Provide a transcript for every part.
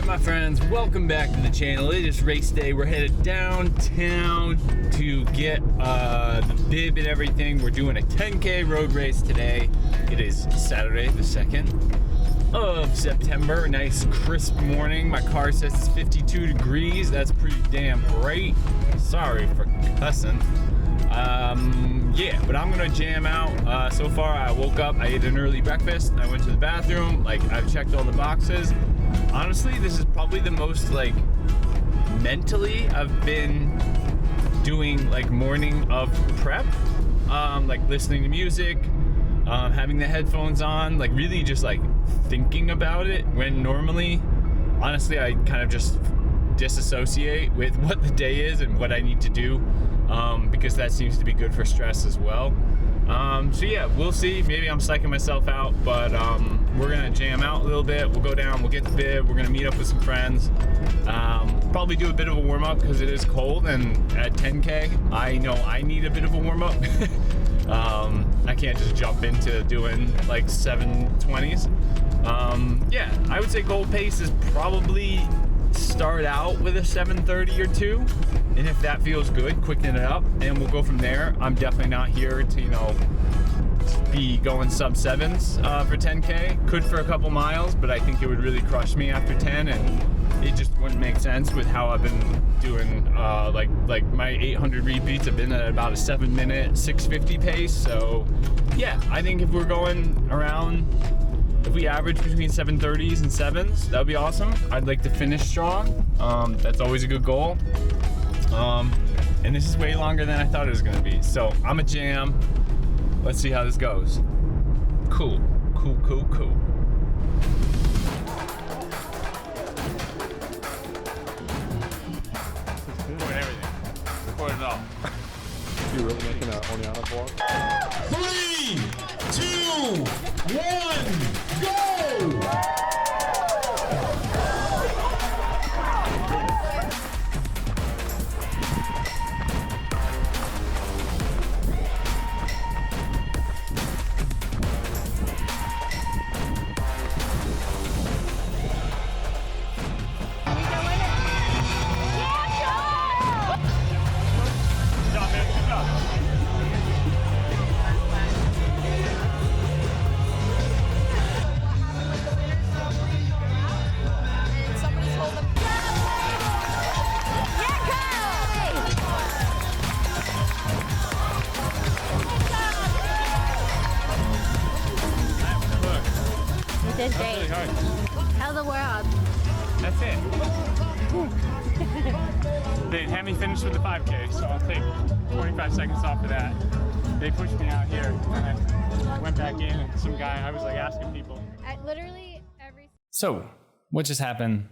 Alright my friends, welcome back to the channel. It is race day. We're headed downtown to get the bib and everything. We're doing a 10K road race today. It is Saturday the 2nd of September. Nice crisp morning. My car says it's 52 degrees. That's pretty damn great. Sorry for cussing. Yeah, but I'm gonna jam out. So far I woke up, I ate an early breakfast, I went to the bathroom, like I've checked all the boxes. Honestly, this is probably the most like mentally I've been doing like morning of prep, like listening to music, having the headphones on, like really just like thinking about it, when normally honestly I kind of just disassociate with what the day is and what I need to do, because that seems to be good for stress as well. So yeah, we'll see. Maybe I'm psyching myself out, but we're gonna jam out a little bit. We'll go down, we'll get the bib, we're gonna meet up with some friends, probably do a bit of a warm-up because it is cold, and at 10K I know I need a bit of a warm-up. I can't just jump into doing like 720s. Yeah, I would say goal pace is probably start out with a 7:30 or 2, and if that feels good, quicken it up and we'll go from there. I'm definitely not here to, you know, be going sub 7s for 10K. Could for a couple miles, but I think it would really crush me after 10, and it just wouldn't make sense with how I've been doing. Like my 800 repeats have been at about a 7-minute 650 pace. So yeah, I think if we're going around, if we average between 7:30s and 7s, that would be awesome. I'd like to finish strong. That's always a good goal. And this is way longer than I thought it was gonna be. So I'm a jam. Let's see how this goes. Cool. Recording everything. Record it all. You really making an Oneonta vlog? 3, 2, 1, go! This day. Really hard. Tell the world. That's it. They had me finish with the 5K, so I'll take 25 seconds off of that. They pushed me out here, and I went back in, and some guy, I was like asking people. At literally every... So, what just happened?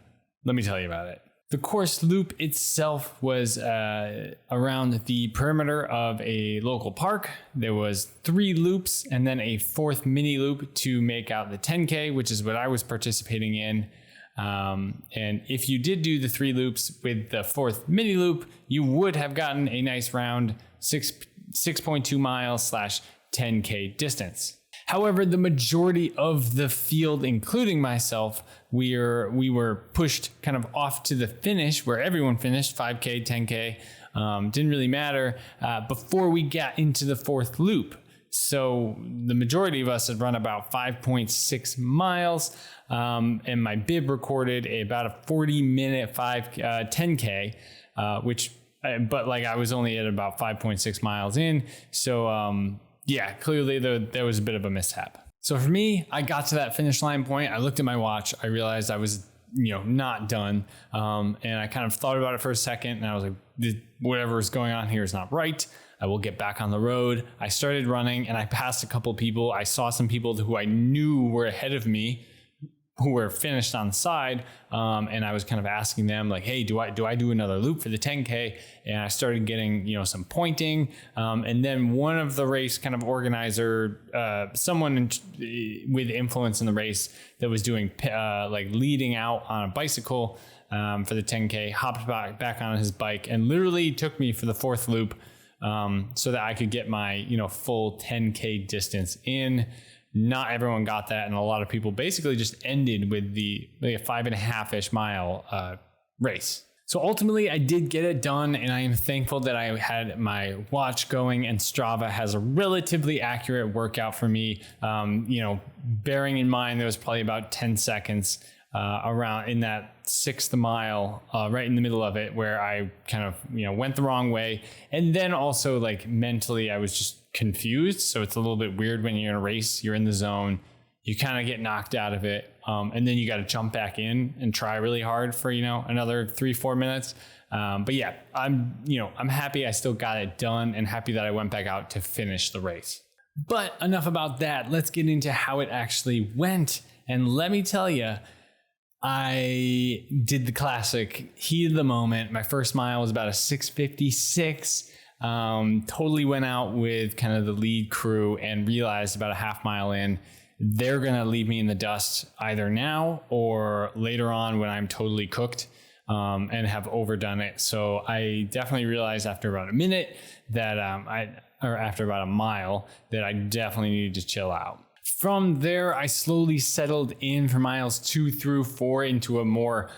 Let me tell you about it. The course loop itself was around the perimeter of a local park. There was 3 loops and then a 4th mini loop to make out the 10K, which is what I was participating in. And if you did do the 3 loops with the 4th mini loop, you would have gotten a nice round 6.2 miles / 10K distance. However, the majority of the field, including myself, we were pushed kind of off to the finish where everyone finished, 5K, 10K, didn't really matter, before we got into the 4th loop. So the majority of us had run about 5.6 miles, and my bib recorded about a 40-minute 10K, but like I was only at about 5.6 miles in. So, yeah, clearly there was a bit of a mishap. So for me, I got to that finish line point. I looked at my watch. I realized I was, not done. And I kind of thought about it for a second, and I was like, whatever is going on here is not right. I will get back on the road. I started running, and I passed a couple people. I saw some people who I knew were ahead of me, who were finished on the side, and I was kind of asking them like, hey, do I do another loop for the 10K? And I started getting, some pointing, and then one of the race kind of organizer, someone with influence in the race that was doing like leading out on a bicycle for the 10K, hopped back on his bike and literally took me for the 4th loop, so that I could get my full 10K distance in. not everyone got that. And a lot of people basically just ended with the 5.5-ish mile race. So ultimately, I did get it done, and I am thankful that I had my watch going, and Strava has a relatively accurate workout for me. Bearing in mind there was probably about 10 seconds around in that 6th mile, right in the middle of it, where I kind of went the wrong way, and then also like mentally I was just confused. So it's a little bit weird when you're in a race, you're in the zone, you kind of get knocked out of it. And then you got to jump back in and try really hard for, another 3-4 minutes. But yeah, I'm happy I still got it done, and happy that I went back out to finish the race. But enough about that. Let's get into how it actually went. And let me tell you, I did the classic heat of the moment. My first mile was about a 6:56. Totally went out with kind of the lead crew and realized about a half mile in, they're going to leave me in the dust either now or later on when I'm totally cooked and have overdone it. So I definitely realized after about a minute that after about a mile that I definitely needed to chill out. From there, I slowly settled in for miles 2 through 4 into a more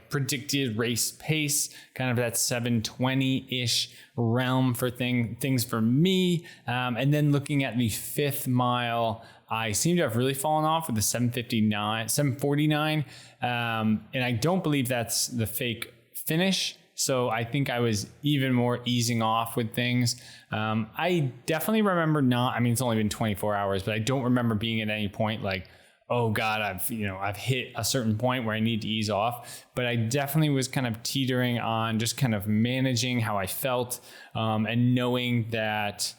predicted race pace, kind of that 7:20-ish realm for things for me. And then looking at the 5th mile, I seem to have really fallen off with the 7:49. And I don't believe that's the fake finish. So I think I was even more easing off with things. I definitely remember it's only been 24 hours, but I don't remember being at any point like, oh God, I've hit a certain point where I need to ease off. But I definitely was kind of teetering on just kind of managing how I felt, and knowing that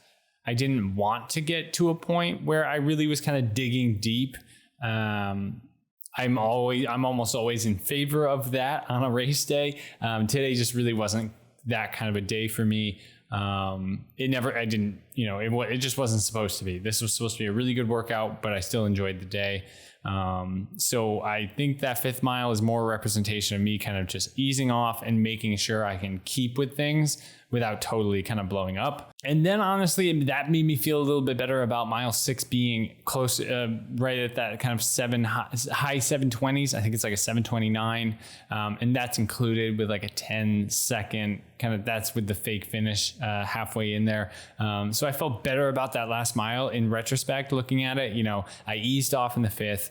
I didn't want to get to a point where I really was kind of digging deep. I'm almost always in favor of that on a race day. Today just really wasn't that kind of a day for me. It just wasn't supposed to be. This was supposed to be a really good workout, but I still enjoyed the day. So I think that 5th mile is more a representation of me kind of just easing off and making sure I can keep with things without totally kind of blowing up. And then honestly, that made me feel a little bit better about mile 6 being close, right at that kind of high 7:20s. I think it's like a 7:29. And that's included with like a 10-second kind of, that's with the fake finish halfway in there. So I felt better about that last mile in retrospect, looking at it. I eased off in the 5th,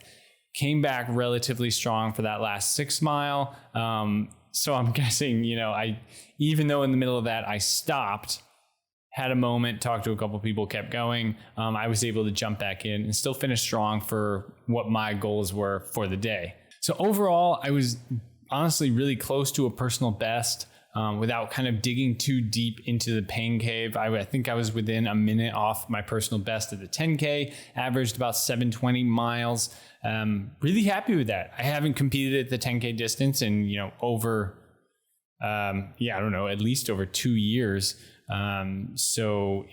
came back relatively strong for that last 6 mile. So I'm guessing, even though in the middle of that I stopped, had a moment, talked to a couple people, kept going, I was able to jump back in and still finish strong for what my goals were for the day. So overall, I was honestly really close to a personal best without kind of digging too deep into the pain cave. I think I was within a minute off my personal best at the 10K, averaged about 7:20 miles. Really happy with that. I haven't competed at the 10K distance in, over, at least over 2 years. So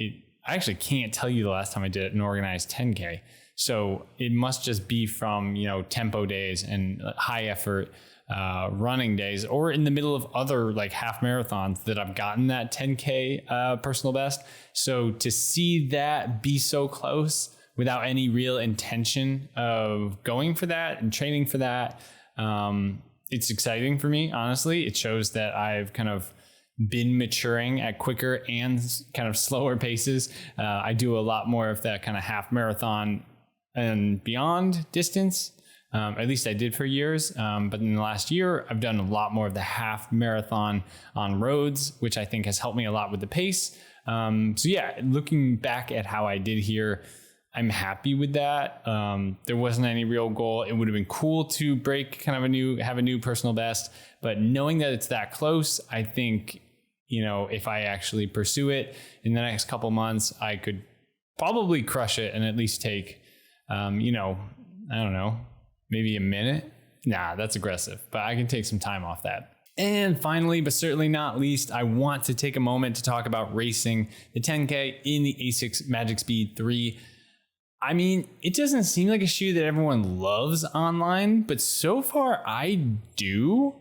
I actually can't tell you the last time I did an organized 10K. So it must just be from, tempo days and high effort running days, or in the middle of other like half marathons that I've gotten that 10K personal best. So to see that be so close without any real intention of going for that and training for that, it's exciting for me, honestly. It shows that I've kind of been maturing at quicker and kind of slower paces. I do a lot more of that kind of half marathon and beyond distance. At least I did for years. But in the last year, I've done a lot more of the half marathon on roads, which I think has helped me a lot with the pace. Looking back at how I did here, I'm happy with that. There wasn't any real goal. It would have been cool to break kind of have a new personal best, but knowing that it's that close, I think, if I actually pursue it in the next couple months, I could probably crush it and at least take, I don't know, maybe a minute. Nah, that's aggressive, but I can take some time off that. And finally, but certainly not least, I want to take a moment to talk about racing the 10K in the ASICS Magic Speed 3. I mean, it doesn't seem like a shoe that everyone loves online, but so far I do.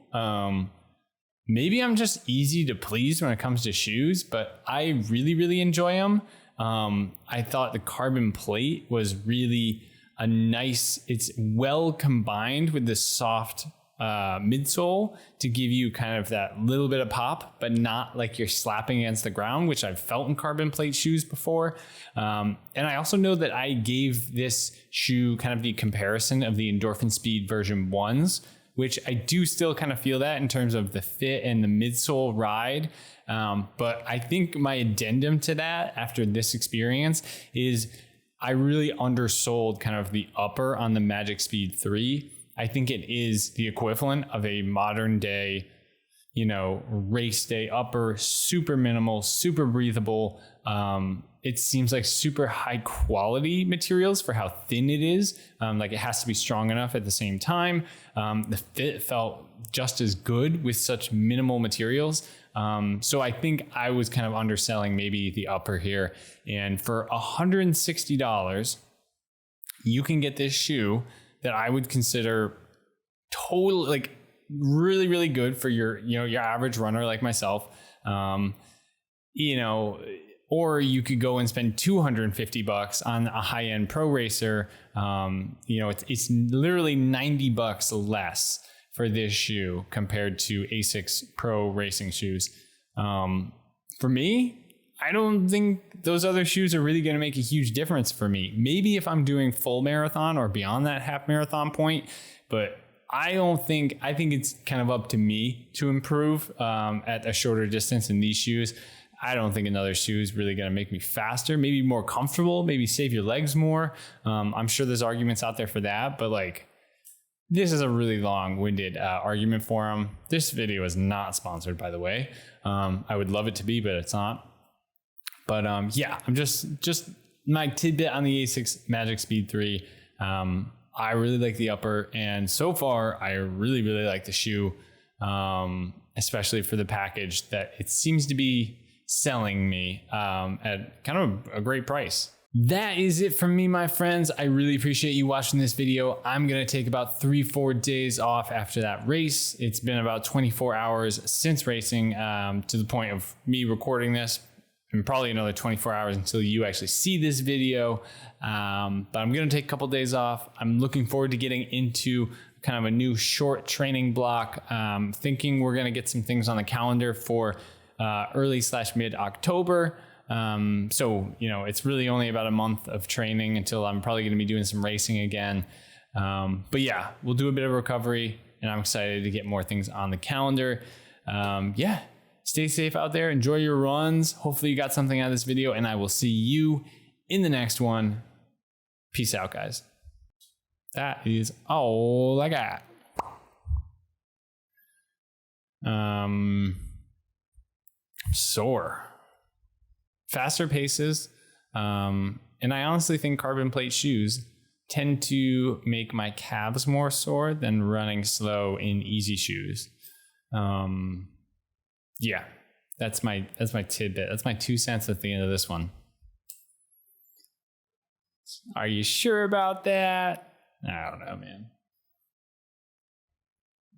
Maybe I'm just easy to please when it comes to shoes, but I really, really enjoy them. I thought the carbon plate was really a nice, it's well combined with the soft midsole to give you kind of that little bit of pop, but not like you're slapping against the ground, which I've felt in carbon plate shoes before. And I also know that I gave this shoe kind of the comparison of the Endorphin Speed version 1s, which I do still kind of feel that in terms of the fit and the midsole ride. But I think my addendum to that after this experience is I really undersold kind of the upper on the Magic Speed 3. I think it is the equivalent of a modern day, race day upper, super minimal, super breathable. It seems like super high quality materials for how thin it is. Like it has to be strong enough at the same time. The fit felt just as good with such minimal materials. So I think I was kind of underselling maybe the upper here. And for $160, you can get this shoe that I would consider totally like really, really good for your average runner like myself. Or you could go and spend $250 on a high-end pro racer. It's literally $90 less for this shoe compared to ASICS Pro racing shoes. For me, I don't think those other shoes are really going to make a huge difference for me. Maybe if I'm doing full marathon or beyond that half marathon point, but I think it's kind of up to me to improve at a shorter distance in these shoes. I don't think another shoe is really going to make me faster, maybe more comfortable, maybe save your legs more. I'm sure there's arguments out there for that, but like this is a really long-winded argument for them. This video is not sponsored, by the way. I would love it to be, but it's not. But I'm just my tidbit on the ASICS Magic Speed 3. I really like the upper, and so far I really, really like the shoe, especially for the package that it seems to be selling me at kind of a great price. That is it from me, my friends. I really appreciate you watching this video. I'm going to take about 3-4 days off after that race. It's been about 24 hours since racing to the point of me recording this, and probably another 24 hours until you actually see this video. But I'm going to take a couple days off. I'm looking forward to getting into kind of a new short training block. Thinking we're going to get some things on the calendar for early/mid October. So, it's really only about a month of training until I'm probably going to be doing some racing again. But yeah, we'll do a bit of recovery, and I'm excited to get more things on the calendar. Stay safe out there. Enjoy your runs. Hopefully you got something out of this video, and I will see you in the next one. Peace out, guys. That is all I got. I'm sore. Faster paces. And I honestly think carbon plate shoes tend to make my calves more sore than running slow in easy shoes. Yeah, that's my tidbit. That's my 2 cents at the end of this one. Are you sure about that? I don't know, man.